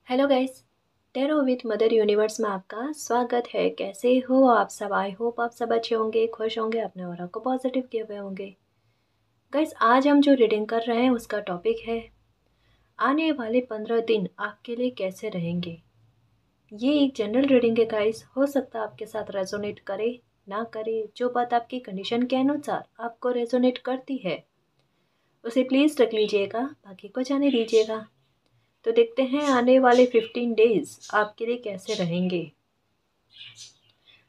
Hello guys, tarot with mother universe में आपका स्वागत है। कैसे हो आप सब? आई होप आप सब अच्छे होंगे, खुश होंगे, अपने ऑरा को पॉजिटिव किए हुए होंगे। गाइस, आज हम जो रीडिंग कर रहे हैं उसका टॉपिक है आने वाले 15 दिन आपके लिए कैसे रहेंगे। ये एक जनरल रीडिंग है गाइस, हो सकता है आपके साथ रेजोनेट करे ना करे। जो बात आपकी कंडीशन के अनुसार आपको रेजोनेट करती है उसे प्लीज़ रख लीजिएगा, बाकी को जाने दीजिएगा। तो देखते हैं आने वाले 15 डेज आपके लिए कैसे रहेंगे।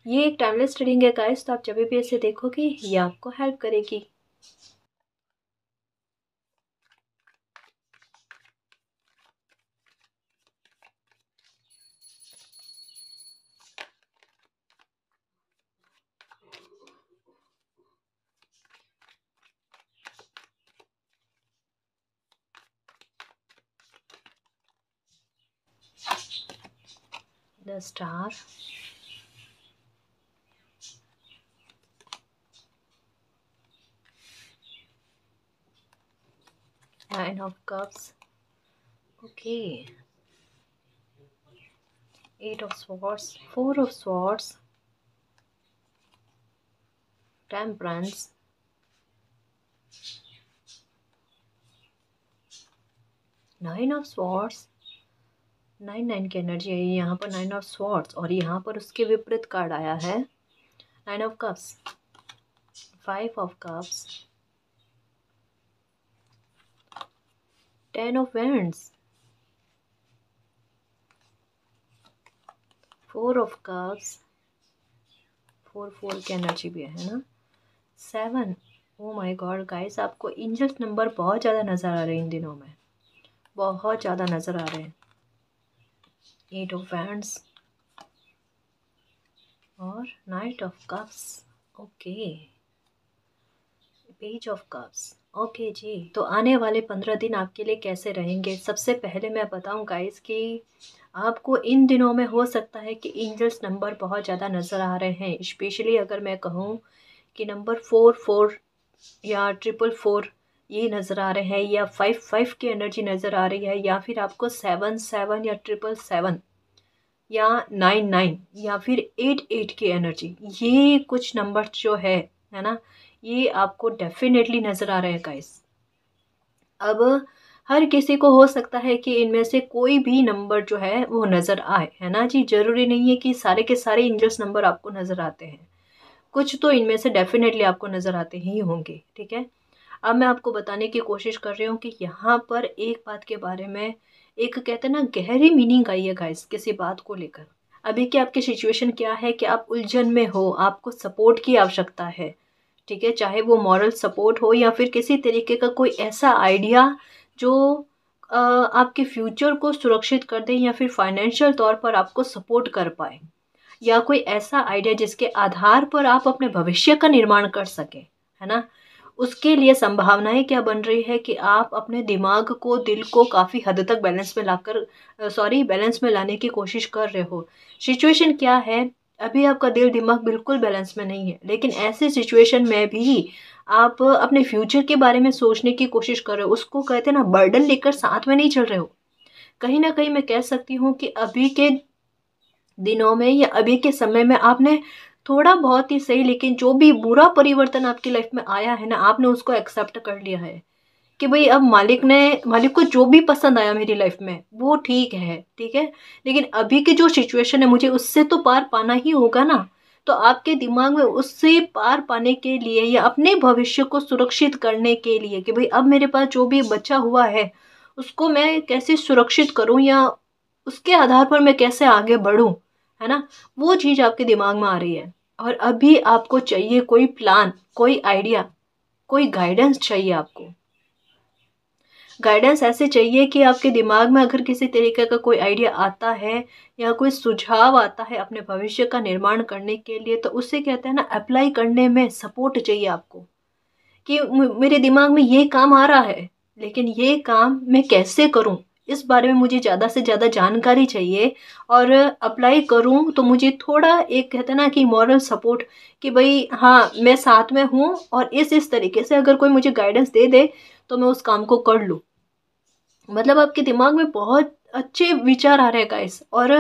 ये एक टाइमलेस रीडिंग है गाइस, तो आप जब भी इसे देखोगे ये आपको हेल्प करेगी। The star, nine of cups, okay, eight of swords, four of swords, temperance, nine of swords. Nine की एनर्जी है यहाँ पर, नाइन ऑफ स्वॉर्ड्स, और यहाँ पर उसके विपरीत कार्ड आया है nine of cups, five of cups, ten of wands, four of cups, four की एनर्जी भी है ना, seven. Oh my God guys, आपको एंजल्स नंबर बहुत ज़्यादा नज़र आ रहे हैं इन दिनों में, बहुत ज़्यादा नज़र आ रहे हैं। एट ऑफ वैंड्स और knight of cups, okay, page of cups, okay जी। तो आने वाले 15 दिन आपके लिए कैसे रहेंगे? सबसे पहले मैं बताऊं गाइस कि आपको इन दिनों में हो सकता है कि एंजल्स नंबर बहुत ज़्यादा नज़र आ रहे हैं। स्पेशली अगर मैं कहूँ कि नंबर 4 या 444 ये नज़र आ रहे हैं, या 5 की एनर्जी नज़र आ रही है, या फिर आपको 7 या 777 या 9 या फिर 8 की एनर्जी, ये कुछ नंबर जो है ना, ये आपको डेफिनेटली नज़र आ रहे हैं गाइस। अब हर किसी को हो सकता है कि इनमें से कोई भी नंबर जो है वो नज़र आए, है ना जी। ज़रूरी नहीं है कि सारे के सारे एंजल्स नंबर आपको नज़र आते हैं, कुछ तो इनमें से डेफिनेटली आपको नज़र आते ही होंगे, ठीक है। अब मैं आपको बताने की कोशिश कर रही हूँ कि यहाँ पर एक बात के बारे में, एक कहते हैं ना गहरी मीनिंग आई है गाइस किसी बात को लेकर। अभी की आपकी सिचुएशन क्या है कि आप उलझन में हो, आपको सपोर्ट की आवश्यकता है, ठीक है। चाहे वो मॉरल सपोर्ट हो या फिर किसी तरीके का कोई ऐसा आइडिया जो आपके फ्यूचर को सुरक्षित कर दे, या फिर फाइनेंशियल तौर पर आपको सपोर्ट कर पाए, या कोई ऐसा आइडिया जिसके आधार पर आप अपने भविष्य का निर्माण कर सकें, है ना। उसके लिए संभावनाएं क्या बन रही है कि आप अपने दिमाग को, दिल को काफ़ी हद तक बैलेंस में लाकर बैलेंस में लाने की कोशिश कर रहे हो। सिचुएशन क्या है, अभी आपका दिल दिमाग बिल्कुल बैलेंस में नहीं है, लेकिन ऐसे सिचुएशन में भी आप अपने फ्यूचर के बारे में सोचने की कोशिश कर रहे हो। उसको कहते हैं ना, बर्डन लेकर साथ में नहीं चल रहे हो। कहीं ना कहीं मैं कह सकती हूँ कि अभी के दिनों में या अभी के समय में आपने थोड़ा बहुत ही सही, लेकिन जो भी बुरा परिवर्तन आपकी लाइफ में आया है ना, आपने उसको एक्सेप्ट कर लिया है कि भाई अब मालिक को जो भी पसंद आया मेरी लाइफ में वो ठीक है, ठीक है। लेकिन अभी की जो सिचुएशन है, मुझे उससे तो पार पाना ही होगा ना। तो आपके दिमाग में उससे पार पाने के लिए या अपने भविष्य को सुरक्षित करने के लिए कि भाई अब मेरे पास जो भी बचा हुआ है उसको मैं कैसे सुरक्षित करूं, या उसके आधार पर मैं कैसे आगे बढ़ूं, है ना, वो चीज़ आपके दिमाग में आ रही है। और अभी आपको चाहिए कोई प्लान, कोई आइडिया, कोई गाइडेंस चाहिए आपको। गाइडेंस ऐसे चाहिए कि आपके दिमाग में अगर किसी तरीके का कोई आइडिया आता है या कोई सुझाव आता है अपने भविष्य का निर्माण करने के लिए, तो उससे कहते हैं ना, अप्लाई करने में सपोर्ट चाहिए आपको कि मेरे दिमाग में ये काम आ रहा है, लेकिन ये काम मैं कैसे करूं, इस बारे में मुझे ज़्यादा से ज़्यादा जानकारी चाहिए। और अप्लाई करूं तो मुझे थोड़ा, एक कहते हैं ना कि मॉरल सपोर्ट, कि भाई हाँ मैं साथ में हूँ, और इस तरीके से अगर कोई मुझे गाइडेंस दे दे तो मैं उस काम को कर लूँ। मतलब आपके दिमाग में बहुत अच्छे विचार आ रहे हैं गाइस। और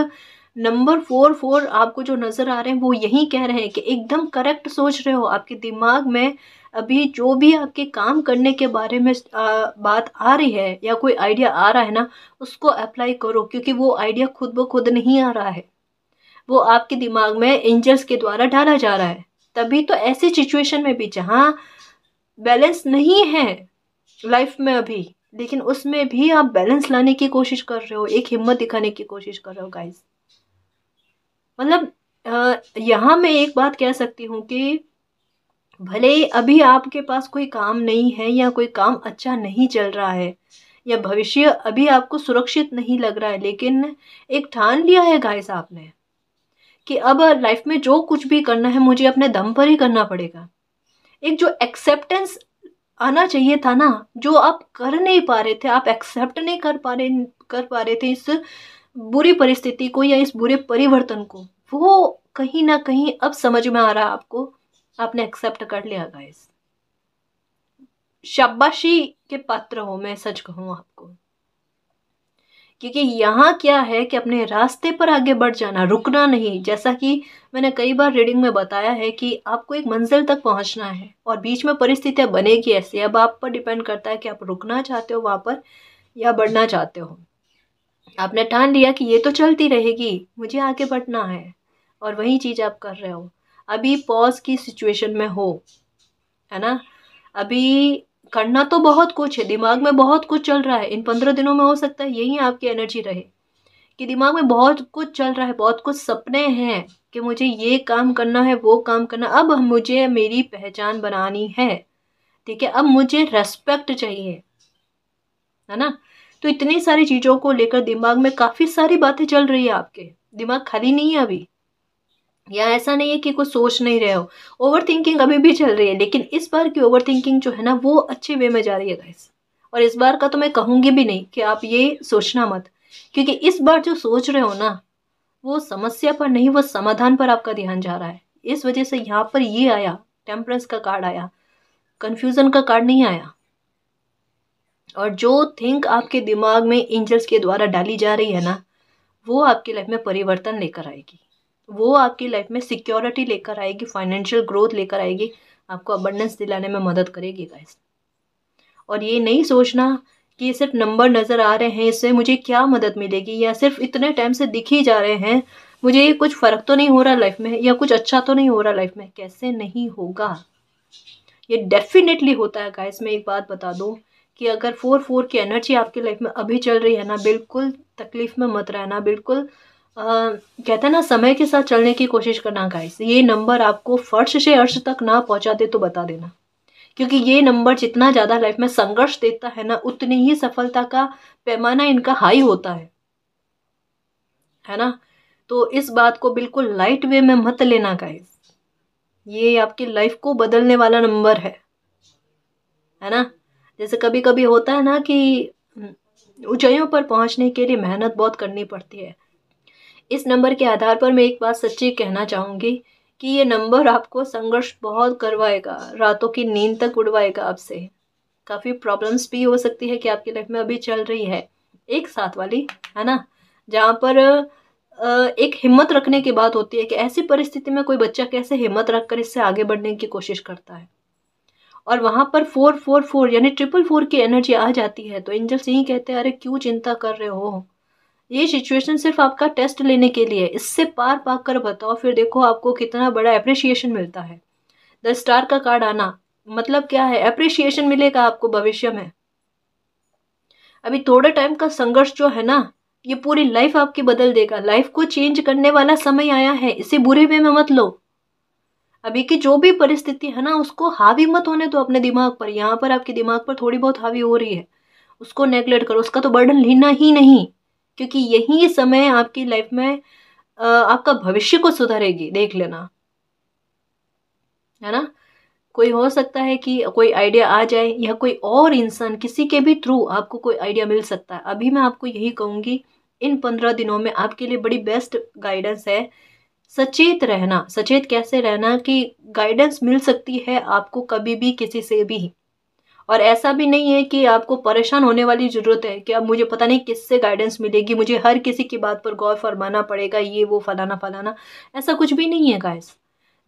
नंबर 4 आपको जो नज़र आ रहे हैं वो यही कह रहे हैं कि एकदम करेक्ट सोच रहे हो। आपके दिमाग में अभी जो भी आपके काम करने के बारे में बात आ रही है या कोई आइडिया आ रहा है ना, उसको अप्लाई करो, क्योंकि वो आइडिया खुद ब खुद नहीं आ रहा है, वो आपके दिमाग में एंजल्स के द्वारा डाला जा रहा है। तभी तो ऐसी सिचुएशन में भी जहाँ बैलेंस नहीं है लाइफ में अभी, लेकिन उसमें भी आप बैलेंस लाने की कोशिश कर रहे हो, एक हिम्मत दिखाने की कोशिश कर रहे हो गाइस। मतलब यहाँ मैं एक बात कह सकती हूँ कि भले अभी आपके पास कोई काम नहीं है या कोई काम अच्छा नहीं चल रहा है या भविष्य अभी आपको सुरक्षित नहीं लग रहा है, लेकिन एक ठान लिया है गाइस आपने कि अब लाइफ में जो कुछ भी करना है मुझे अपने दम पर ही करना पड़ेगा। एक जो एक्सेप्टेंस आना चाहिए था ना, जो आप कर नहीं पा रहे थे, आप एक्सेप्ट नहीं कर पा रहे थे इस बुरी परिस्थिति को या इस बुरे परिवर्तन को, वो कहीं ना कहीं अब समझ में आ रहा है आपको, आपने एक्सेप्ट कर लिया गाइस। शाबाशी के पात्र हो, मैं सच कहूँ आपको, क्योंकि यहाँ क्या है कि अपने रास्ते पर आगे बढ़ जाना, रुकना नहीं। जैसा कि मैंने कई बार रीडिंग में बताया है कि आपको एक मंजिल तक पहुँचना है और बीच में परिस्थितियाँ बनेगी ऐसी, अब आप पर डिपेंड करता है कि आप रुकना चाहते हो वहाँ पर या बढ़ना चाहते हो। आपने ठान लिया कि ये तो चलती रहेगी, मुझे आगे बढ़ना है, और वही चीज़ आप कर रहे हो। अभी पॉज की सिचुएशन में हो, है ना। अभी करना तो बहुत कुछ है, दिमाग में बहुत कुछ चल रहा है। इन 15 दिनों में हो सकता है यही आपकी एनर्जी रहे कि दिमाग में बहुत कुछ चल रहा है, बहुत कुछ सपने हैं कि मुझे ये काम करना है, वो काम करना, अब मुझे मेरी पहचान बनानी है, ठीक है, अब मुझे रेस्पेक्ट चाहिए, है ना। तो इतनी सारी चीज़ों को लेकर दिमाग में काफ़ी सारी बातें चल रही है, आपके दिमाग खाली नहीं है अभी, या ऐसा नहीं है कि कुछ सोच नहीं रहे हो। ओवर थिंकिंग अभी भी चल रही है, लेकिन इस बार की ओवर थिंकिंग जो है ना वो अच्छे वे में जा रही है गाइस। और इस बार का तो मैं कहूँगी भी नहीं कि आप ये सोचना मत, क्योंकि इस बार जो सोच रहे हो ना वो समस्या पर नहीं, वो समाधान पर आपका ध्यान जा रहा है। इस वजह से यहाँ पर ये आया, टेम्परेंस का कार्ड आया, कन्फ्यूजन का कार्ड नहीं आया। और जो थिंक आपके दिमाग में एंजल्स के द्वारा डाली जा रही है ना, वो आपकी लाइफ में परिवर्तन लेकर आएगी, वो आपकी लाइफ में सिक्योरिटी लेकर आएगी, फाइनेंशियल ग्रोथ लेकर आएगी, आपको अबंडेंस दिलाने में मदद करेगी गाइस। और ये नहीं सोचना कि ये सिर्फ नंबर नज़र आ रहे हैं, इससे मुझे क्या मदद मिलेगी, या सिर्फ इतने टाइम से दिख ही जा रहे हैं, मुझे कुछ फ़र्क तो नहीं हो रहा लाइफ में, या कुछ अच्छा तो नहीं हो रहा लाइफ में। कैसे नहीं होगा, ये डेफिनेटली होता है गाइस। मैं एक बात बता दूं कि अगर 4 की एनर्जी आपकी लाइफ में अभी चल रही है ना, बिल्कुल तकलीफ में मत रहना, बिल्कुल कहते हैं ना समय के साथ चलने की कोशिश करना गाइस। ये नंबर आपको फर्श से अर्श तक ना पहुंचा दे तो बता देना, क्योंकि ये नंबर जितना ज़्यादा लाइफ में संघर्ष देता है ना, उतनी ही सफलता का पैमाना इनका हाई होता है ना। तो इस बात को बिल्कुल लाइट वे में मत लेना गाइस, ये आपकी लाइफ को बदलने वाला नंबर है ना। जैसे कभी कभी होता है ना कि ऊंचाइयों पर पहुंचने के लिए मेहनत बहुत करनी पड़ती है। इस नंबर के आधार पर मैं एक बात सच्ची कहना चाहूँगी कि ये नंबर आपको संघर्ष बहुत करवाएगा, रातों की नींद तक उड़वाएगा आपसे। काफ़ी प्रॉब्लम्स भी हो सकती है कि आपकी लाइफ में अभी चल रही है एक साथ वाली, है ना, जहाँ पर एक हिम्मत रखने की बात होती है कि ऐसी परिस्थिति में कोई बच्चा कैसे हिम्मत रखकर इससे आगे बढ़ने की कोशिश करता है। और वहाँ पर 4 यानी 4 की एनर्जी आ जाती है, तो एंजल्स यही कहते हैं, अरे क्यों चिंता कर रहे हो, ये सिचुएशन सिर्फ आपका टेस्ट लेने के लिए, इससे पार पा कर बताओ, फिर देखो आपको कितना बड़ा अप्रिसिएशन मिलता है। द स्टार का कार्ड आना मतलब क्या है, अप्रिसिएशन मिलेगा आपको भविष्य में। अभी थोड़े टाइम का संघर्ष जो है ना, ये पूरी लाइफ आपकी बदल देगा, लाइफ को चेंज करने वाला समय आया है, इसे बुरे वे में मत लो। अभी की जो भी परिस्थिति है ना, उसको हावी मत होने दो अपने दिमाग पर। यहाँ पर आपके दिमाग पर थोड़ी बहुत हावी हो रही है, उसको नेग्लेक्ट करो, उसका तो बर्डन लेना ही नहीं, क्योंकि यही समय आपकी लाइफ में आपका भविष्य को सुधारेगी, देख लेना, है ना। कोई हो सकता है कि कोई आइडिया आ जाए, या कोई और इंसान किसी के भी थ्रू आपको कोई आइडिया मिल सकता है। अभी मैं आपको यही कहूँगी, इन 15 दिनों में आपके लिए बड़ी बेस्ट गाइडेंस है, सचेत रहना। सचेत कैसे रहना कि गाइडेंस मिल सकती है आपको कभी भी किसी से भी, और ऐसा भी नहीं है कि आपको परेशान होने वाली ज़रूरत है कि अब मुझे पता नहीं किससे गाइडेंस मिलेगी, मुझे हर किसी की बात पर गौर फरमाना पड़ेगा, ये वो फलाना फलाना, ऐसा कुछ भी नहीं है गाइस।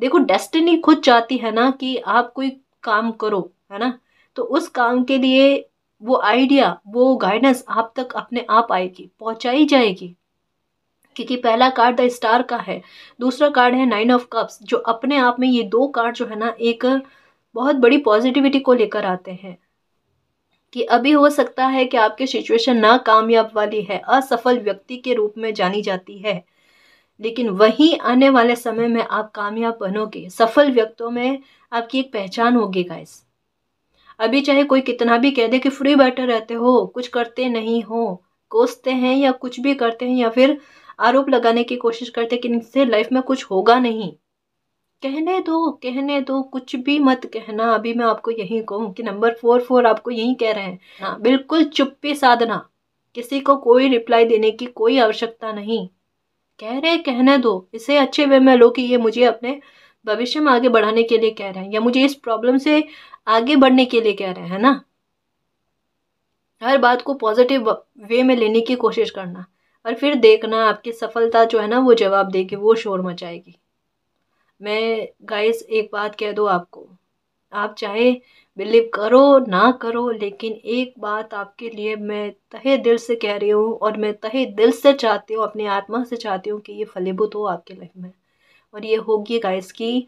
देखो डेस्टिनी खुद चाहती है ना कि आप कोई काम करो, है ना, तो उस काम के लिए वो आइडिया, वो गाइडेंस आप तक अपने आप आएगी, पहुंचाई जाएगी। क्योंकि पहला कार्ड द स्टार का है, दूसरा कार्ड है नाइन ऑफ कप्स, जो अपने आप में ये दो कार्ड जो है ना एक बहुत बड़ी पॉजिटिविटी को लेकर आते हैं कि अभी हो सकता है कि आपकी सिचुएशन नाकामयाब वाली है, असफल व्यक्ति के रूप में जानी जाती है, लेकिन वहीं आने वाले समय में आप कामयाब बनोगे। सफल व्यक्तियों में आपकी एक पहचान होगी गाइस। अभी चाहे कोई कितना भी कह दे कि फ्री बैठे रहते हो, कुछ करते नहीं हो, कोसते हैं या कुछ भी करते हैं या फिर आरोप लगाने की कोशिश करते हैं कि इनसे लाइफ में कुछ होगा नहीं, कहने दो, कहने दो, कुछ भी मत कहना। अभी मैं आपको यही कहूँ कि नंबर 4 आपको यही कह रहे हैं ना, बिल्कुल चुप्पी साधना, किसी को कोई रिप्लाई देने की कोई आवश्यकता नहीं। कह रहे कहने दो, इसे अच्छे वे में लो कि ये मुझे अपने भविष्य में आगे बढ़ाने के लिए कह रहे हैं या मुझे इस प्रॉब्लम से आगे बढ़ने के लिए कह रहे हैं ना। हर बात को पॉजिटिव वे में लेने की कोशिश करना और फिर देखना आपकी सफलता जो है ना वो जवाब देगी, वो शोर मचाएगी। मैं गाइस एक बात कह दूँ आपको, आप चाहे बिलीव करो ना करो, लेकिन एक बात आपके लिए मैं तहे दिल से कह रही हूँ और मैं तहे दिल से चाहती हूँ, अपनी आत्मा से चाहती हूँ कि ये फलीभूत हो आपकी लाइफ में। और ये होगी गाइस कि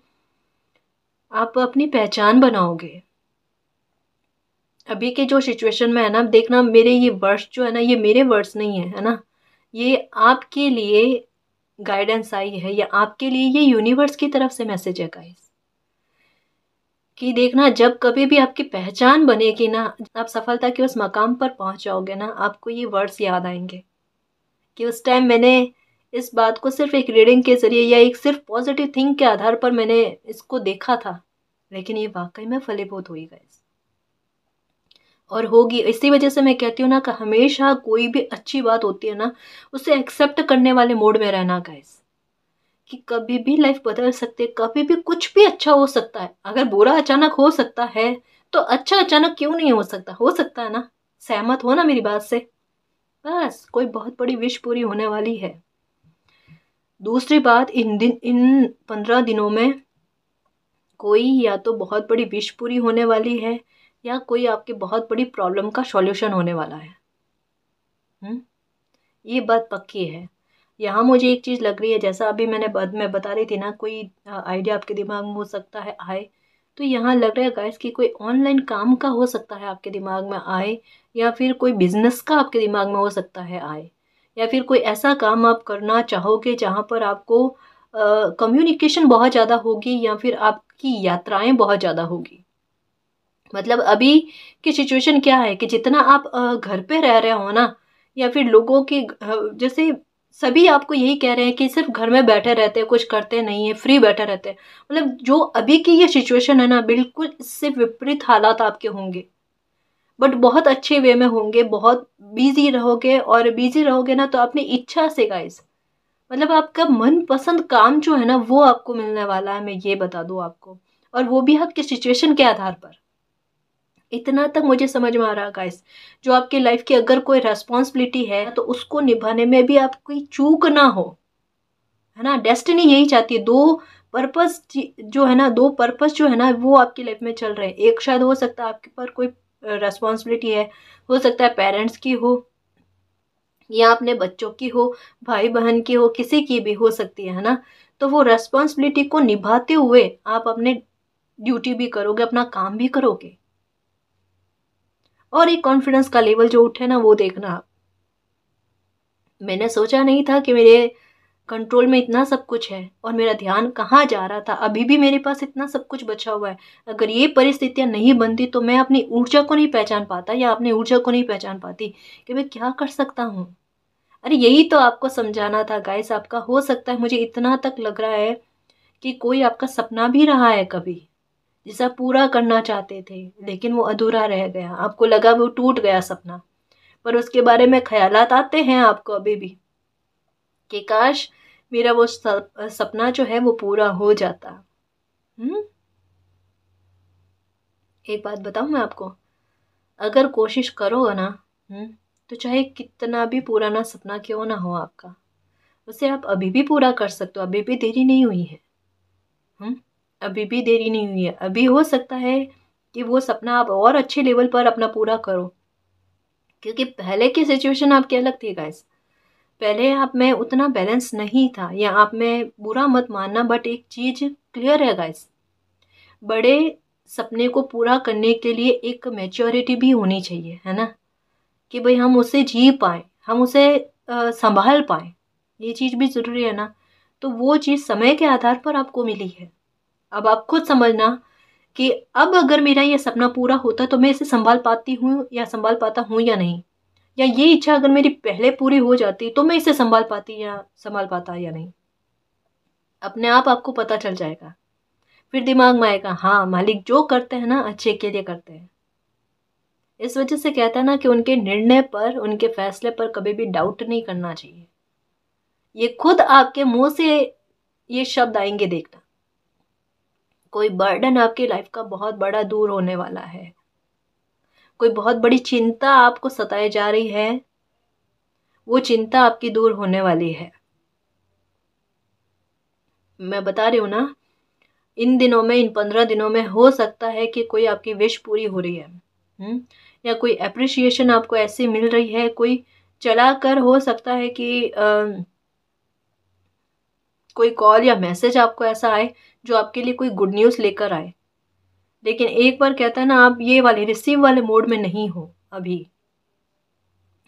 आप अपनी पहचान बनाओगे। अभी के जो सिचुएशन में है ना, देखना मेरे ये वर्ड्स जो है ना, ये मेरे वर्ड्स नहीं है ना, ये आपके लिए गाइडेंस आई है या आपके लिए ये यूनिवर्स की तरफ से मैसेज है गाइस कि देखना जब कभी भी आपकी पहचान बनेगी ना, आप सफलता के उस मकाम पर पहुंच जाओगे ना, आपको ये वर्ड्स याद आएंगे कि उस टाइम मैंने इस बात को सिर्फ एक रीडिंग के जरिए या एक सिर्फ पॉजिटिव थिंक के आधार पर मैंने इसको देखा था, लेकिन ये वाकई में फलीभूत हुई गाइस और होगी। इसी वजह से मैं कहती हूँ ना कि हमेशा कोई भी अच्छी बात होती है ना, उसे एक्सेप्ट करने वाले मोड में रहना गाइस, कि कभी भी लाइफ बदल सकती है, कभी भी कुछ भी अच्छा हो सकता है। अगर बुरा अचानक हो सकता है तो अच्छा अचानक क्यों नहीं हो सकता है ना। सहमत हो ना मेरी बात से। बस कोई बहुत बड़ी विश पूरी होने वाली है। दूसरी बात, इन 15 दिनों में कोई या तो बहुत बड़ी विश पूरी होने वाली है या कोई आपकी बहुत बड़ी प्रॉब्लम का सॉल्यूशन होने वाला है। ये बात पक्की है। यहाँ मुझे एक चीज़ लग रही है, जैसा अभी मैं बता रही थी ना, कोई आइडिया आपके दिमाग में हो सकता है आए, तो यहाँ लग रहा है गाइस कि कोई ऑनलाइन काम का हो सकता है आपके दिमाग में आए, या फिर कोई बिजनेस का आपके दिमाग में हो सकता है आए, या फिर कोई ऐसा काम आप करना चाहोगे जहाँ पर आपको कम्युनिकेशन बहुत ज़्यादा होगी या फिर आपकी यात्राएं बहुत ज़्यादा होगी। मतलब अभी की सिचुएशन क्या है कि जितना आप घर पे रह रहे हो ना, या फिर लोगों की जैसे सभी आपको यही कह रहे हैं कि सिर्फ घर में बैठे रहते हैं, कुछ करते नहीं है, फ्री बैठे रहते हैं। मतलब जो अभी की ये सिचुएशन है ना, बिल्कुल इससे विपरीत हालात आपके होंगे, बट बहुत अच्छे वे में होंगे। बहुत बिजी रहोगे और बिजी रहोगे ना तो अपनी इच्छा से गाइस, मतलब आपका मनपसंद काम जो है ना वो आपको मिलने वाला है, मैं ये बता दूं आपको, और वो भी आपके सिचुएशन के आधार पर। इतना तक मुझे समझ में आ रहा है गाइस, जो आपकी लाइफ की अगर कोई रेस्पॉन्सिबिलिटी है तो उसको निभाने में भी आप कोई चूक ना हो, है ना। डेस्टिनी यही चाहती है। पर्पस जो है ना दो पर्पस जो है ना वो आपकी लाइफ में चल रहे हैं। एक शायद हो सकता है आपके पर कोई रेस्पॉन्सिबिलिटी है, हो सकता है पेरेंट्स की हो या अपने बच्चों की हो, भाई बहन की हो, किसी की भी हो सकती है ना। तो वो रेस्पॉन्सिबिलिटी को निभाते हुए आप अपने ड्यूटी भी करोगे, अपना काम भी करोगे, और एक कॉन्फिडेंस का लेवल जो उठे ना वो देखना आप। मैंने सोचा नहीं था कि मेरे कंट्रोल में इतना सब कुछ है और मेरा ध्यान कहाँ जा रहा था। अभी भी मेरे पास इतना सब कुछ बचा हुआ है। अगर ये परिस्थितियां नहीं बनती तो मैं अपनी ऊर्जा को नहीं पहचान पाता या अपनी ऊर्जा को नहीं पहचान पाती कि मैं क्या कर सकता हूँ। अरे यही तो आपको समझाना था गाइस। आपका हो सकता है, मुझे इतना तक लग रहा है कि कोई आपका सपना भी रहा है कभी, जिसे आप पूरा करना चाहते थे लेकिन वो अधूरा रह गया। आपको लगा वो टूट गया सपना, पर उसके बारे में ख्यालात आते हैं आपको अभी भी कि काश मेरा वो सपना जो है वो पूरा हो जाता। हम्म। एक बात बताऊं मैं आपको, अगर कोशिश करो ना, तो चाहे कितना भी पुराना सपना क्यों ना हो आपका, उसे आप अभी भी पूरा कर सकते हो। अभी भी देरी नहीं हुई है। अभी भी देरी नहीं हुई है। अभी हो सकता है कि वो सपना आप और अच्छे लेवल पर अपना पूरा करो, क्योंकि पहले की सिचुएशन आपकी अलग थी गाइस। पहले आप में उतना बैलेंस नहीं था, या आप में बुरा मत मानना, बट एक चीज क्लियर है गाइस, बड़े सपने को पूरा करने के लिए एक मैच्योरिटी भी होनी चाहिए, है ना, कि भाई हम उसे जी पाए, हम उसे संभाल पाए। ये चीज भी जरूरी है ना। तो वो चीज समय के आधार पर आपको मिली है। अब आप खुद समझना कि अब अगर मेरा ये सपना पूरा होता तो मैं इसे संभाल पाती हूँ या संभाल पाता हूँ या नहीं, या ये इच्छा अगर मेरी पहले पूरी हो जाती तो मैं इसे संभाल पाती या संभाल पाता या नहीं। अपने आप आपको पता चल जाएगा। फिर दिमाग में आएगा, हाँ मालिक जो करते हैं ना अच्छे के लिए करते हैं। इस वजह से कहता है ना कि उनके निर्णय पर, उनके फैसले पर कभी भी डाउट नहीं करना चाहिए। ये खुद आपके मुंह से ये शब्द आएंगे, देखना कोई बर्डन आपकी लाइफ का बहुत बड़ा दूर होने वाला है। कोई बहुत बड़ी चिंता आपको सताए जा रही है, वो चिंता आपकी दूर होने वाली है। मैं बता रही हूँ ना, इन दिनों में, इन 15 दिनों में हो सकता है कि कोई आपकी विश पूरी हो रही है, या कोई अप्रिसिएशन आपको ऐसी मिल रही है, कोई चला कर हो सकता है कि कोई कॉल या मैसेज आपको ऐसा आए जो आपके लिए कोई गुड न्यूज़ लेकर आए। लेकिन एक बार कहता है ना, आप ये वाले रिसीव वाले मोड में नहीं हो अभी।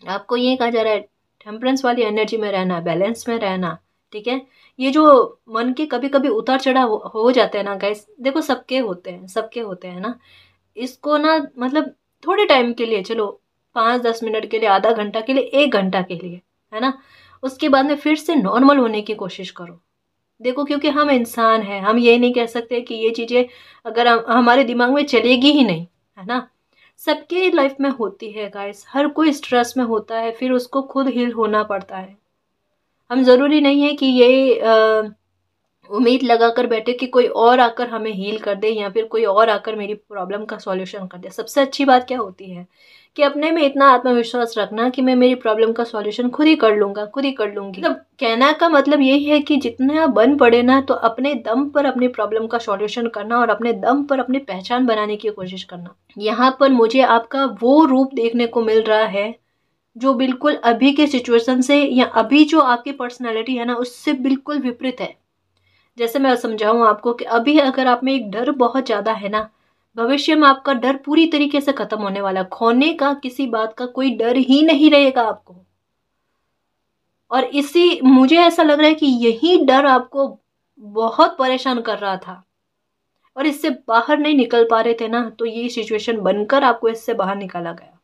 आपको ये कहा जा रहा है टेम्परेंस वाली एनर्जी में रहना, बैलेंस में रहना, ठीक है। ये जो मन के कभी कभी उतार चढ़ाव हो जाते हैं ना गाइस, देखो सबके होते हैं, सबके होते हैं ना। इसको ना मतलब थोड़े टाइम के लिए, चलो 5-10 मिनट के लिए, आधा घंटा के लिए, 1 घंटा के लिए, है ना, उसके बाद में फिर से नॉर्मल होने की कोशिश करो। देखो क्योंकि हम इंसान हैं, हम ये नहीं कह सकते कि ये चीज़ें अगर हमारे दिमाग में चलेगी ही नहीं, है ना। सबके लाइफ में होती है गाइस, हर कोई स्ट्रेस में होता है, फिर उसको खुद हील होना पड़ता है। हम ज़रूरी नहीं है कि ये उम्मीद लगा कर बैठे कि कोई और आकर हमें हील कर दे, या फिर कोई और आकर मेरी प्रॉब्लम का सॉल्यूशन कर दे। सबसे अच्छी बात क्या होती है कि अपने में इतना आत्मविश्वास रखना कि मैं मेरी प्रॉब्लम का सॉल्यूशन खुद ही कर लूंगा, खुद ही कर लूंगी। मतलब कहना का मतलब यही है कि जितना बन पड़े ना, तो अपने दम पर अपनी प्रॉब्लम का सॉल्यूशन करना और अपने दम पर अपनी पहचान बनाने की कोशिश करना। यहाँ पर मुझे आपका वो रूप देखने को मिल रहा है जो बिल्कुल अभी के सिचुएशन से, या अभी जो आपकी पर्सनैलिटी है ना, उससे बिल्कुल विपरीत है। जैसे मैं समझाऊं आपको कि अभी अगर आप में एक डर बहुत ज्यादा है ना, भविष्य में आपका डर पूरी तरीके से खत्म होने वाला। खोने का, किसी बात का कोई डर ही नहीं रहेगा आपको। और इसी, मुझे ऐसा लग रहा है कि यही डर आपको बहुत परेशान कर रहा था और इससे बाहर नहीं निकल पा रहे थे ना, तो ये सिचुएशन बनकर आपको इससे बाहर निकाला गया।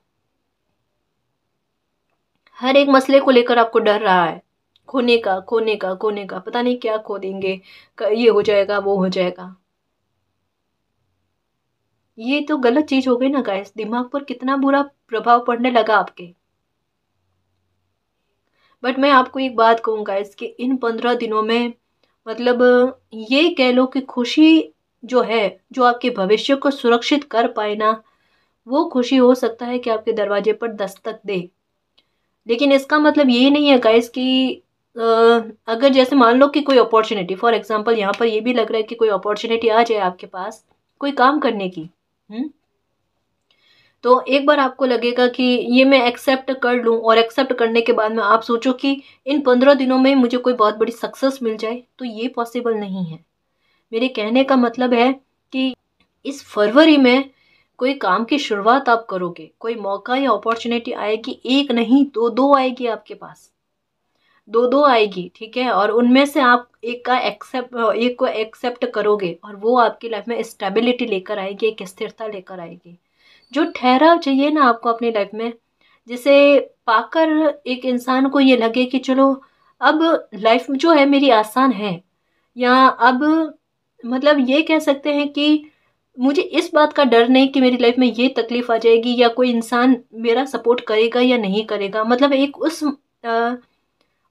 हर एक मसले को लेकर आपको डर रहा है, खोने का, खोने का, खोने का, पता नहीं क्या खो देंगे, ये हो जाएगा, वो हो जाएगा। ये तो गलत चीज हो गई ना गाइस। दिमाग पर कितना बुरा प्रभाव पड़ने लगा आपके। बट मैं आपको एक बात कहूँ गाइस कि इन 15 दिनों में, मतलब ये कह लो कि खुशी जो है, जो आपके भविष्य को सुरक्षित कर पाए ना, वो खुशी हो सकता है कि आपके दरवाजे पर दस्तक दे। लेकिन इसका मतलब ये नहीं है गाइस कि अगर जैसे मान लो कि कोई अपॉर्चुनिटी, फॉर एग्जांपल यहाँ पर ये भी लग रहा है कि कोई अपॉर्चुनिटी आ जाए आपके पास कोई काम करने की, तो एक बार आपको लगेगा कि ये मैं एक्सेप्ट कर लूं, और एक्सेप्ट करने के बाद में आप सोचो कि इन 15 दिनों में मुझे कोई बहुत बड़ी सक्सेस मिल जाए, तो ये पॉसिबल नहीं है। मेरे कहने का मतलब है कि इस फरवरी में कोई काम की शुरुआत आप करोगे, कोई मौका या अपॉर्चुनिटी आएगी, एक नहीं दो दो आएगी आपके पास, दो दो आएगी, ठीक है। और उनमें से आप एक को एक्सेप्ट करोगे, और वो आपकी लाइफ में स्टेबिलिटी लेकर आएगी, एक स्थिरता लेकर आएगी। जो ठहराव चाहिए ना आपको अपनी लाइफ में, जिसे पाकर एक इंसान को ये लगे कि चलो अब लाइफ जो है मेरी आसान है, या अब मतलब ये कह सकते हैं कि मुझे इस बात का डर नहीं कि मेरी लाइफ में ये तकलीफ आ जाएगी, या कोई इंसान मेरा सपोर्ट करेगा या नहीं करेगा। मतलब एक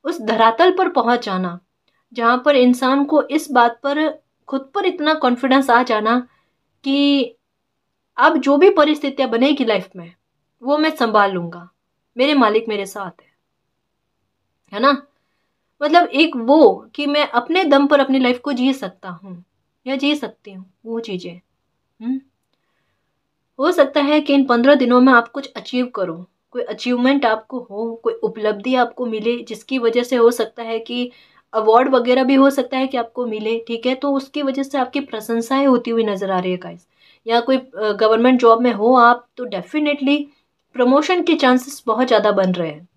उस धरातल पर पहुंच जाना जहां पर इंसान को इस बात पर, खुद पर इतना कॉन्फिडेंस आ जाना कि अब जो भी परिस्थितियां बनेगी लाइफ में, वो मैं संभाल लूँगा, मेरे मालिक मेरे साथ है ना। मतलब एक वो कि मैं अपने दम पर अपनी लाइफ को जी सकता हूँ या जी सकती हूँ, वो चीज़ें। हो सकता है कि इन 15 दिनों में आप कुछ अचीव करो, कोई अचीवमेंट आपको हो, कोई उपलब्धि आपको मिले, जिसकी वजह से हो सकता है कि अवार्ड वगैरह भी हो सकता है कि आपको मिले, ठीक है। तो उसकी वजह से आपकी प्रशंसाएं होती हुई नजर आ रही है गाइस। या कोई गवर्नमेंट जॉब में हो आप, तो डेफिनेटली प्रमोशन के चांसेस बहुत ज़्यादा बन रहे हैं,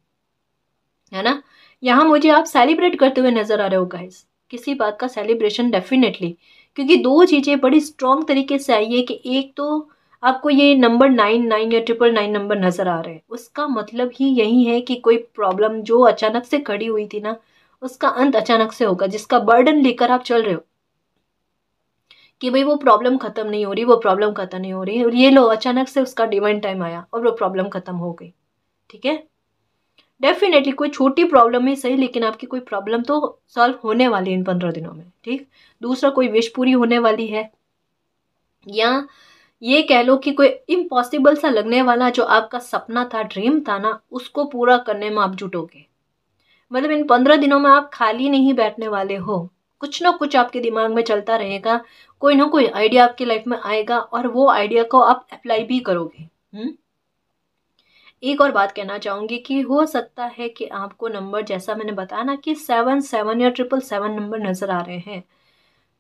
है ना। यहाँ मुझे आप सेलिब्रेट करते हुए नजर आ रहे हो गाइस, किसी बात का सेलिब्रेशन डेफिनेटली। क्योंकि दो चीजें बड़ी स्ट्रॉन्ग तरीके से आई है कि एक तो आपको ये नंबर 99 या 999 नंबर नजर आ रहे हैं, उसका मतलब ही यही है कि कोई प्रॉब्लम जो अचानक से खड़ी हुई थी ना, उसका अंत अचानक से होगा, जिसका बर्डन लेकर आप चल रहे हो कि भाई वो प्रॉब्लम खत्म नहीं हो रही, वो प्रॉब्लम खत्म नहीं हो रही, और ये लो अचानक से उसका डिवाइन टाइम आया और वो प्रॉब्लम खत्म हो गई, ठीक है। डेफिनेटली कोई छोटी प्रॉब्लम ही सही, लेकिन आपकी कोई प्रॉब्लम तो सॉल्व होने वाली है इन 15 दिनों में, ठीक। दूसरा, कोई विश पूरी होने वाली है, या ये कह लो कि कोई इम्पॉसिबल सा लगने वाला जो आपका सपना था, ड्रीम था ना, उसको पूरा करने में आप जुटोगे। मतलब इन 15 दिनों में आप खाली नहीं बैठने वाले हो, कुछ ना कुछ आपके दिमाग में चलता रहेगा, कोई ना कोई आइडिया आपकी लाइफ में आएगा और वो आइडिया को आप अप्लाई भी करोगे। एक और बात कहना चाहूंगी कि हो सकता है कि आपको नंबर, जैसा मैंने बताया ना कि 77 या 777 नंबर नजर आ रहे हैं।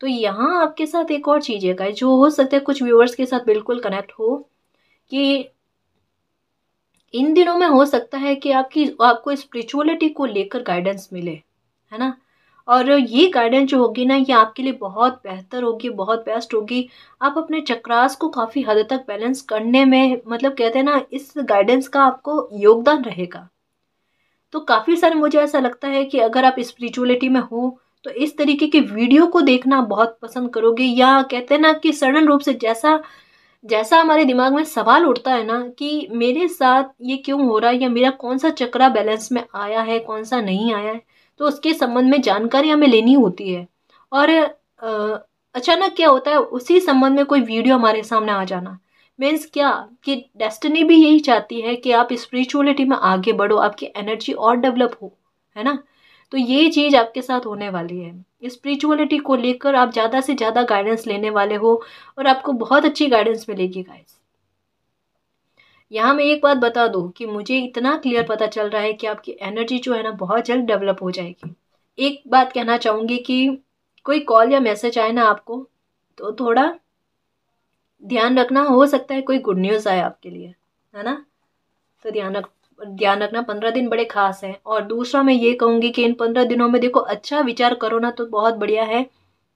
तो यहाँ आपके साथ एक और चीज है गाइस, जो हो सकता है कुछ व्यूअर्स के साथ बिल्कुल कनेक्ट हो, कि इन दिनों में हो सकता है कि आपको स्पिरिचुअलिटी को लेकर गाइडेंस मिले, है ना। और ये गाइडेंस जो होगी ना, ये आपके लिए बहुत बेहतर होगी, बहुत बेस्ट होगी। आप अपने चक्रास को काफ़ी हद तक बैलेंस करने में, मतलब कहते हैं ना, इस गाइडेंस का आपको योगदान रहेगा। तो काफ़ी सारे, मुझे ऐसा लगता है कि अगर आप स्पिरिचुअलिटी में हो तो इस तरीके की वीडियो को देखना बहुत पसंद करोगे। या कहते हैं ना कि सडन रूप से जैसा जैसा हमारे दिमाग में सवाल उठता है ना कि मेरे साथ ये क्यों हो रहा है, या मेरा कौन सा चक्रा बैलेंस में आया है, कौन सा नहीं आया है, तो उसके संबंध में जानकारी हमें लेनी होती है। और अचानक क्या होता है, उसी संबंध में कोई वीडियो हमारे सामने आ जाना मीन्स क्या, कि डेस्टिनी भी यही चाहती है कि आप स्पिरिचुअलिटी में आगे बढ़ो, आपकी एनर्जी और डेवलप हो, है ना। तो ये चीज़ आपके साथ होने वाली है, स्पिरिचुअलिटी को लेकर आप ज़्यादा से ज़्यादा गाइडेंस लेने वाले हो, और आपको बहुत अच्छी गाइडेंस मिलेगी गाइस। यहाँ मैं एक बात बता दूं कि मुझे इतना क्लियर पता चल रहा है कि आपकी एनर्जी जो है ना, बहुत जल्द डेवलप हो जाएगी। एक बात कहना चाहूंगी कि कोई कॉल या मैसेज आए ना आपको, तो थोड़ा ध्यान रखना, हो सकता है कोई गुड न्यूज़ आए आपके लिए, है ना। तो ध्यान रखना, 15 दिन बड़े खास हैं। और दूसरा मैं ये कहूँगी कि इन 15 दिनों में देखो, अच्छा विचार करो ना तो बहुत बढ़िया है,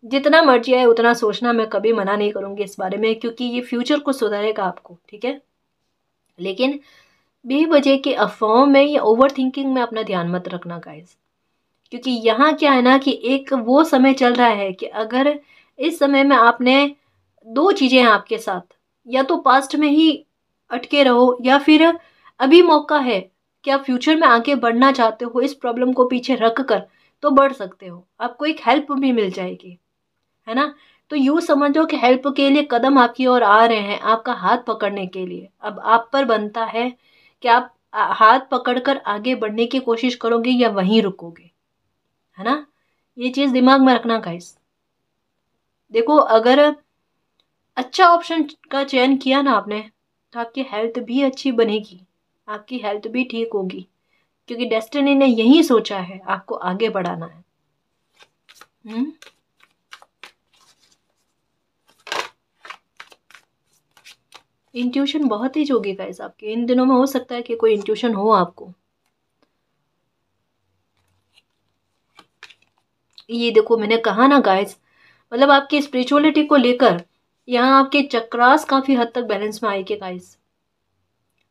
जितना मर्जी है उतना सोचना, मैं कभी मना नहीं करूँगी इस बारे में, क्योंकि ये फ्यूचर को सुधारेगा आपको, ठीक है। लेकिन बेवजह के अफवाहों में या ओवर थिंकिंग में अपना ध्यान मत रखना गाइस। क्योंकि यहाँ क्या है ना कि एक वो समय चल रहा है कि अगर इस समय में आपने, दो चीज़ें हैं आपके साथ, या तो पास्ट में ही अटके रहो, या फिर अभी मौका है कि आप फ्यूचर में आगे बढ़ना चाहते हो, इस प्रॉब्लम को पीछे रख कर तो बढ़ सकते हो, आपको एक हेल्प भी मिल जाएगी, है ना। तो यूँ समझो कि हेल्प के लिए कदम आपकी ओर आ रहे हैं, आपका हाथ पकड़ने के लिए। अब आप पर बनता है कि आप हाथ पकड़कर आगे बढ़ने की कोशिश करोगे या वहीं रुकोगे, है ना। ये चीज़ दिमाग में रखना गाइस। देखो, अगर अच्छा ऑप्शन का चयन किया ना आपने, तो आपकी हेल्थ भी अच्छी बनेगी, आपकी हेल्थ भी ठीक होगी, क्योंकि डेस्टिनी ने यही सोचा है, आपको आगे बढ़ाना है। इंट्यूशन बहुत तेज होगी गाइस आपके इन दिनों में, हो सकता है कि कोई इंट्यूशन हो आपको। ये देखो, मैंने कहा ना गाइस, मतलब आपकी स्पिरिचुअलिटी को लेकर यहाँ आपके चक्रास काफी हद तक बैलेंस में आएंगे गाइस।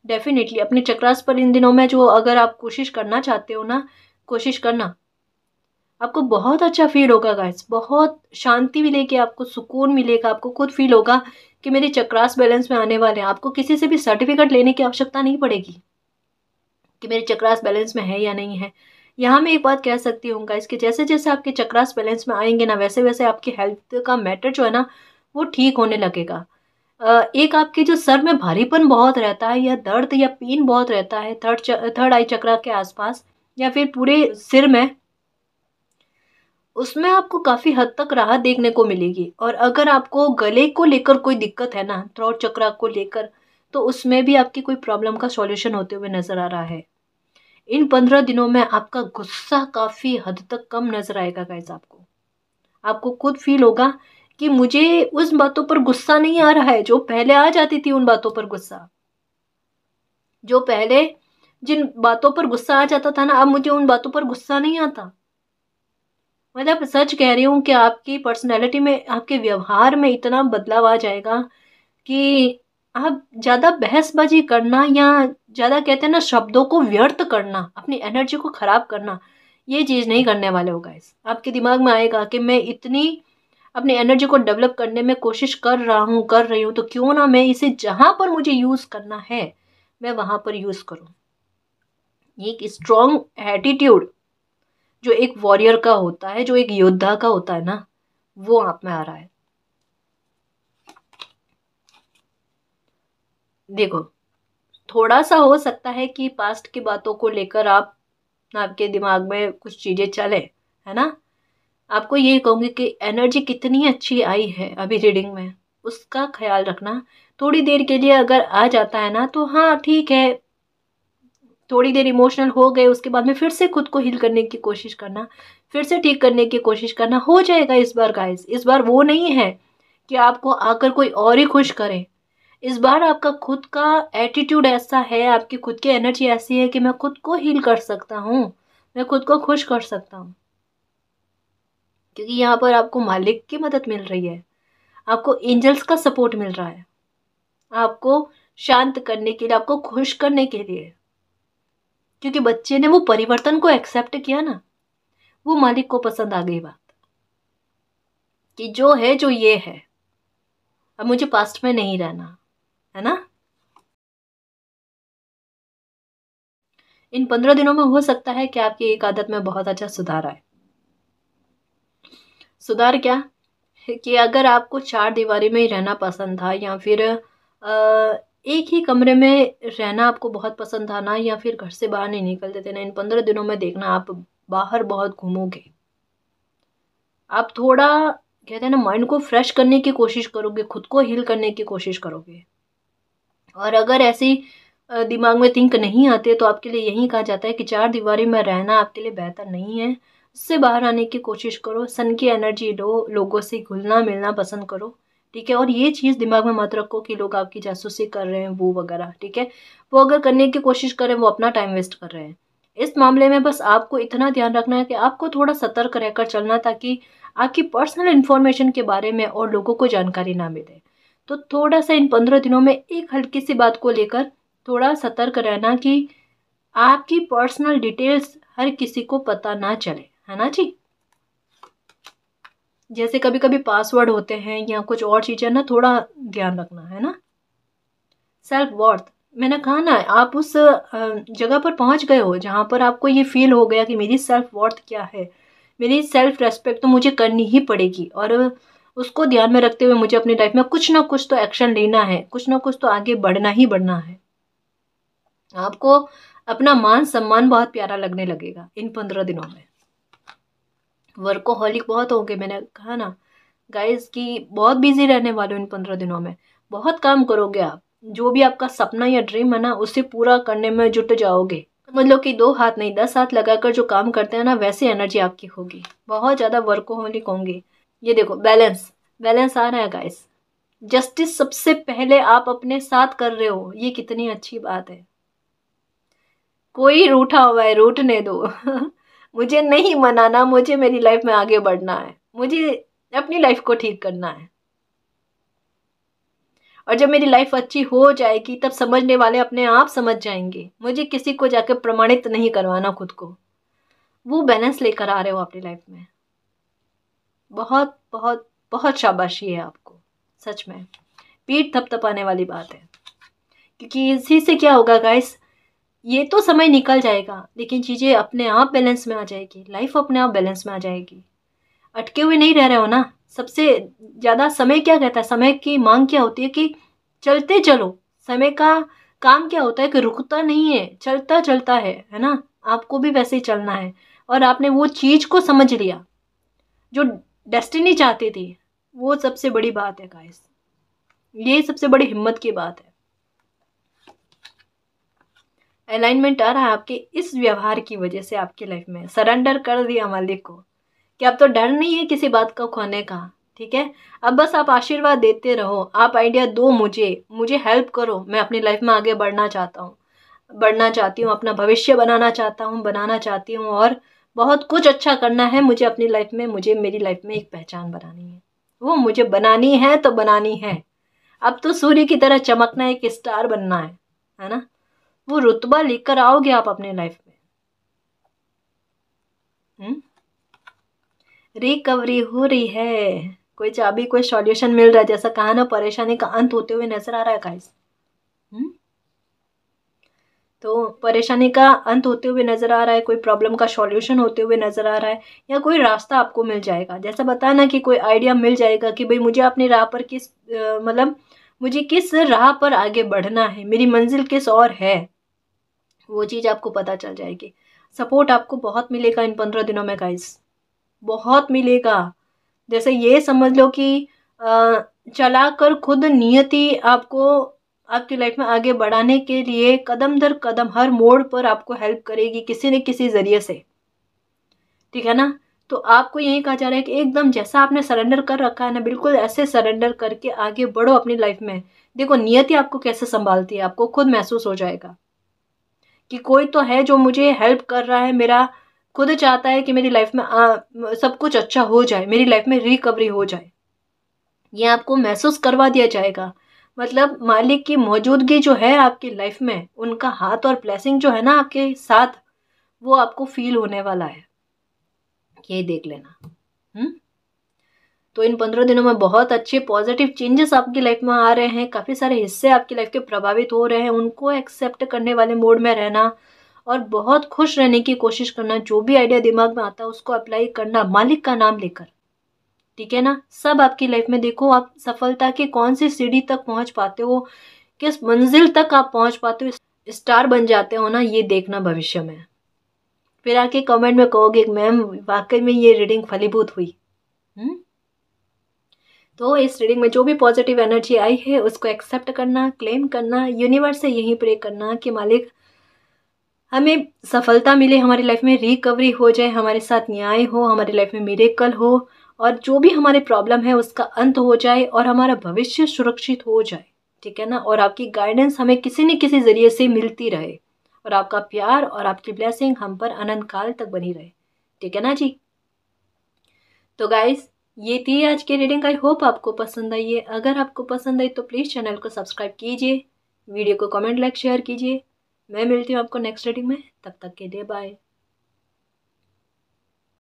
डेफिनेटली अपने चक्रास पर इन दिनों में, जो अगर आप कोशिश करना चाहते हो ना, कोशिश करना, आपको बहुत अच्छा फील होगा गाइस, बहुत शांति मिलेगी, आपको सुकून मिलेगा, आपको खुद फील होगा कि मेरे चक्रास बैलेंस में आने वाले हैं। आपको किसी से भी सर्टिफिकेट लेने की आवश्यकता नहीं पड़ेगी कि मेरे चक्रास बैलेंस में है या नहीं है। यहाँ मैं एक बात कह सकती हूँ गाइस कि जैसे जैसे आपके चक्रास बैलेंस में आएंगे ना, वैसे वैसे आपकी हेल्थ का मैटर जो है ना, वो ठीक होने लगेगा। एक आपके जो सर में भारीपन बहुत रहता है या दर्द या पेन बहुत रहता है थर्ड आई चक्रा के आसपास या फिर पूरे सिर में, उसमें आपको काफ़ी हद तक राहत देखने को मिलेगी। और अगर आपको गले को लेकर कोई दिक्कत है ना, थ्रोट चक्रा को लेकर, तो उसमें भी आपकी कोई प्रॉब्लम का सॉल्यूशन होते हुए नज़र आ रहा है। इन 15 दिनों में आपका गुस्सा काफ़ी हद तक कम नज़र आएगा गाइस। आपको खुद फील होगा कि मुझे उस बातों पर गुस्सा नहीं आ रहा है जो पहले आ जाती थी। उन बातों पर गुस्सा, जो पहले जिन बातों पर गुस्सा आ जाता था ना, अब मुझे उन बातों पर गुस्सा नहीं आता। मतलब सच कह रही हूँ कि आपकी पर्सनैलिटी में, आपके व्यवहार में इतना बदलाव आ जाएगा कि आप ज़्यादा बहसबाजी करना या ज़्यादा कहते हैं ना शब्दों को व्यर्थ करना, अपनी एनर्जी को ख़राब करना, ये चीज़ नहीं करने वाले हो गाइस। आपके दिमाग में आएगा कि मैं इतनी अपनी एनर्जी को डेवलप करने में कोशिश कर रहा हूँ, कर रही हूँ, तो क्यों ना मैं इसे जहाँ पर मुझे यूज़ करना है मैं वहाँ पर यूज़ करूँ। एक स्ट्रॉन्ग एटीट्यूड जो एक वॉरियर का होता है, जो एक योद्धा का होता है ना, वो आप में आ रहा है। देखो, थोड़ा सा हो सकता है कि पास्ट की बातों को लेकर आपके दिमाग में कुछ चीज़ें चले, है ना। आपको ये कहूँगी कि एनर्जी कितनी अच्छी आई है अभी रीडिंग में, उसका ख्याल रखना। थोड़ी देर के लिए अगर आ जाता है ना तो हाँ ठीक है, थोड़ी देर इमोशनल हो गए, उसके बाद में फिर से खुद को हील करने की कोशिश करना, फिर से ठीक करने की कोशिश करना, हो जाएगा इस बार गाइस। इस बार वो नहीं है कि आपको आकर कोई और ही खुश करे। इस बार आपका खुद का एटीट्यूड ऐसा है, आपकी खुद की एनर्जी ऐसी है कि मैं खुद को हील कर सकता हूँ, मैं खुद को खुश कर सकता हूँ। क्योंकि यहाँ पर आपको मालिक की मदद मिल रही है, आपको एंजल्स का सपोर्ट मिल रहा है, आपको शांत करने के लिए, आपको खुश करने के लिए। क्योंकि बच्चे ने वो परिवर्तन को एक्सेप्ट किया ना, वो मालिक को पसंद आ गई बात कि जो है जो ये है, अब मुझे पास्ट में नहीं रहना, है ना। इन 15 दिनों में हो सकता है कि आपकी एक आदत में बहुत अच्छा सुधार आए। सुधार क्या कि अगर आपको चार दीवारी में ही रहना पसंद था या फिर एक ही कमरे में रहना आपको बहुत पसंद था ना, या फिर घर से बाहर नहीं निकलते थे ना, इन 15 दिनों में देखना आप बाहर बहुत घूमोगे। आप थोड़ा कहते हैं ना माइंड को फ्रेश करने की कोशिश करोगे, खुद को हील करने की कोशिश करोगे। और अगर ऐसी दिमाग में थिंक नहीं आते तो आपके लिए यही कहा जाता है कि चार दीवारी में रहना आपके लिए बेहतर नहीं है। उससे बाहर आने की कोशिश करो, सन की एनर्जी लो, लोगों से घुलना मिलना पसंद करो, ठीक है। और ये चीज़ दिमाग में मत रखो कि लोग आपकी जासूसी कर रहे हैं वो वगैरह, ठीक है। वो अगर करने की कोशिश करें वो अपना टाइम वेस्ट कर रहे हैं। इस मामले में बस आपको इतना ध्यान रखना है कि आपको थोड़ा सतर्क रहकर चलना, ताकि आपकी पर्सनल इन्फॉर्मेशन के बारे में और लोगों को जानकारी ना मिले। तो थोड़ा सा इन 15 दिनों में एक हल्की सी बात को लेकर थोड़ा सतर्क रहना कि आपकी पर्सनल डिटेल्स हर किसी को पता ना चले, है ना जी। जैसे कभी कभी पासवर्ड होते हैं या कुछ और चीज़ें ना, थोड़ा ध्यान रखना, है ना। सेल्फ वर्थ, मैंने कहा ना, आप उस जगह पर पहुंच गए हो जहां पर आपको ये फील हो गया कि मेरी सेल्फ वर्थ क्या है, मेरी सेल्फ रेस्पेक्ट तो मुझे करनी ही पड़ेगी। और उसको ध्यान में रखते हुए मुझे अपनी लाइफ में कुछ ना कुछ तो एक्शन लेना है, कुछ ना कुछ तो आगे बढ़ना ही बढ़ना है। आपको अपना मान सम्मान बहुत प्यारा लगने लगेगा इन 15 दिनों में। वर्कोहॉलिक बहुत होंगे, मैंने कहा ना गाइस कि बहुत बिजी रहने वाले हो इन 15 दिनों में। बहुत काम करोगे आप, जो भी आपका सपना या ड्रीम है ना उसे पूरा करने में जुट जाओगे। समझ लो कि 2 हाथ नहीं 10 हाथ लगाकर जो काम करते हैं ना, वैसी एनर्जी आपकी होगी। बहुत ज़्यादा वर्कोहॉलिक होंगे। ये देखो बैलेंस, बैलेंस आ रहा है गाइस। जस्टिस सबसे पहले आप अपने साथ कर रहे हो, ये कितनी अच्छी बात है। कोई रूठा हुआ है, रूठने दो मुझे नहीं मनाना, मुझे मेरी लाइफ में आगे बढ़ना है, मुझे अपनी लाइफ को ठीक करना है। और जब मेरी लाइफ अच्छी हो जाएगी तब समझने वाले अपने आप समझ जाएंगे, मुझे किसी को जाकर प्रमाणित नहीं करवाना खुद को। वो बैलेंस लेकर आ रहे हो अपनी लाइफ में। बहुत बहुत बहुत शाबाशी है आपको, सच में पीठ थपथपाने वाली बात है। क्योंकि इसी से क्या होगा गाइस, ये तो समय निकल जाएगा लेकिन चीज़ें अपने आप बैलेंस में आ जाएगी, लाइफ अपने आप बैलेंस में आ जाएगी। अटके हुए नहीं रह रहे हो ना। सबसे ज़्यादा समय क्या कहता है, समय की मांग क्या होती है कि चलते चलो। समय का काम क्या होता है कि रुकता नहीं है, चलता चलता है ना। आपको भी वैसे ही चलना है। और आपने वो चीज़ को समझ लिया जो डेस्टिनी चाहती थी, वो सबसे बड़ी बात है गाइस। ये सबसे बड़ी हिम्मत की बात है। अलाइनमेंट आ रहा है आपके इस व्यवहार की वजह से आपकी लाइफ में। सरेंडर कर दिया मालिक को कि अब तो डर नहीं है किसी बात को खोने का। ठीक है, अब बस आप आशीर्वाद देते रहो, आप आइडिया दो, मुझे हेल्प करो। मैं अपनी लाइफ में आगे बढ़ना चाहता हूँ, अपना भविष्य बनाना चाहती हूँ और बहुत कुछ अच्छा करना है मुझे अपनी लाइफ में। मुझे मेरी लाइफ में एक पहचान बनानी है, वो मुझे बनानी है तो बनानी है। अब तो सूर्य की तरह चमकना है, एक स्टार बनना है ना। वो रुतबा लेकर आओगे आप अपने लाइफ में। रिकवरी हो रही है, कोई चाबी, कोई सॉल्यूशन मिल रहा है। जैसा कहा ना, परेशानी का अंत होते हुए नजर आ रहा है गाइस। तो परेशानी का अंत होते हुए नजर आ रहा है, कोई प्रॉब्लम का सॉल्यूशन होते हुए नजर आ रहा है, या कोई रास्ता आपको मिल जाएगा। जैसा बताया ना कि कोई आइडिया मिल जाएगा कि भाई मुझे अपनी राह पर मतलब मुझे किस राह पर आगे बढ़ना है, मेरी मंजिल किस और है, वो चीज़ आपको पता चल जाएगी। सपोर्ट आपको बहुत मिलेगा इन 15 दिनों में गाइस, बहुत मिलेगा। जैसे ये समझ लो कि चलाकर खुद नियति आपको आपकी लाइफ में आगे बढ़ाने के लिए कदम दर कदम हर मोड़ पर आपको हेल्प करेगी किसी न किसी जरिए से। ठीक है ना। तो आपको यही कहा जा रहा है कि एकदम जैसा आपने सरेंडर कर रखा है ना, बिल्कुल ऐसे सरेंडर करके आगे बढ़ो अपनी लाइफ में। देखो नियति आपको कैसे संभालती है, आपको खुद महसूस हो जाएगा कि कोई तो है जो मुझे हेल्प कर रहा है। मेरा खुद चाहता है कि मेरी लाइफ में सब कुछ अच्छा हो जाए, मेरी लाइफ में रिकवरी हो जाए। ये आपको महसूस करवा दिया जाएगा। मतलब मालिक की मौजूदगी जो है आपकी लाइफ में, उनका हाथ और ब्लेसिंग जो है ना आपके साथ, वो आपको फील होने वाला है। ये देख लेना। तो इन 15 दिनों में बहुत अच्छे पॉजिटिव चेंजेस आपकी लाइफ में आ रहे हैं। काफ़ी सारे हिस्से आपकी लाइफ के प्रभावित हो रहे हैं, उनको एक्सेप्ट करने वाले मोड में रहना और बहुत खुश रहने की कोशिश करना। जो भी आइडिया दिमाग में आता है उसको अप्लाई करना मालिक का नाम लेकर। ठीक है ना। सब आपकी लाइफ में देखो, आप सफलता की कौन सी सीढ़ी तक पहुंच पाते हो, किस मंजिल तक आप पहुंच पाते हो, स्टार बन जाते हो ना, ये देखना भविष्य में। फिर आके कमेंट में कहोगे मैम वाकई में ये रीडिंग फलीभूत हुई। तो इस रीडिंग में जो भी पॉजिटिव एनर्जी आई है उसको एक्सेप्ट करना, क्लेम करना, यूनिवर्स से यही प्रे करना कि मालिक हमें सफलता मिले, हमारी लाइफ में रिकवरी हो जाए, हमारे साथ न्याय हो, हमारी लाइफ में मिरेकल हो, और जो भी हमारे प्रॉब्लम है उसका अंत हो जाए और हमारा भविष्य सुरक्षित हो जाए। ठीक है ना। और आपकी गाइडेंस हमें किसी न किसी जरिए से मिलती रहे, और आपका प्यार और आपकी ब्लेसिंग हम पर अनंत काल तक बनी रहे। ठीक है ना जी। तो गाइस ये थी आज की रीडिंग। आई होप आपको पसंद आई है। अगर आपको पसंद आई तो प्लीज़ चैनल को सब्सक्राइब कीजिए, वीडियो को कमेंट, लाइक, शेयर कीजिए। मैं मिलती हूँ आपको नेक्स्ट रीडिंग में, तब तक के लिए बाय।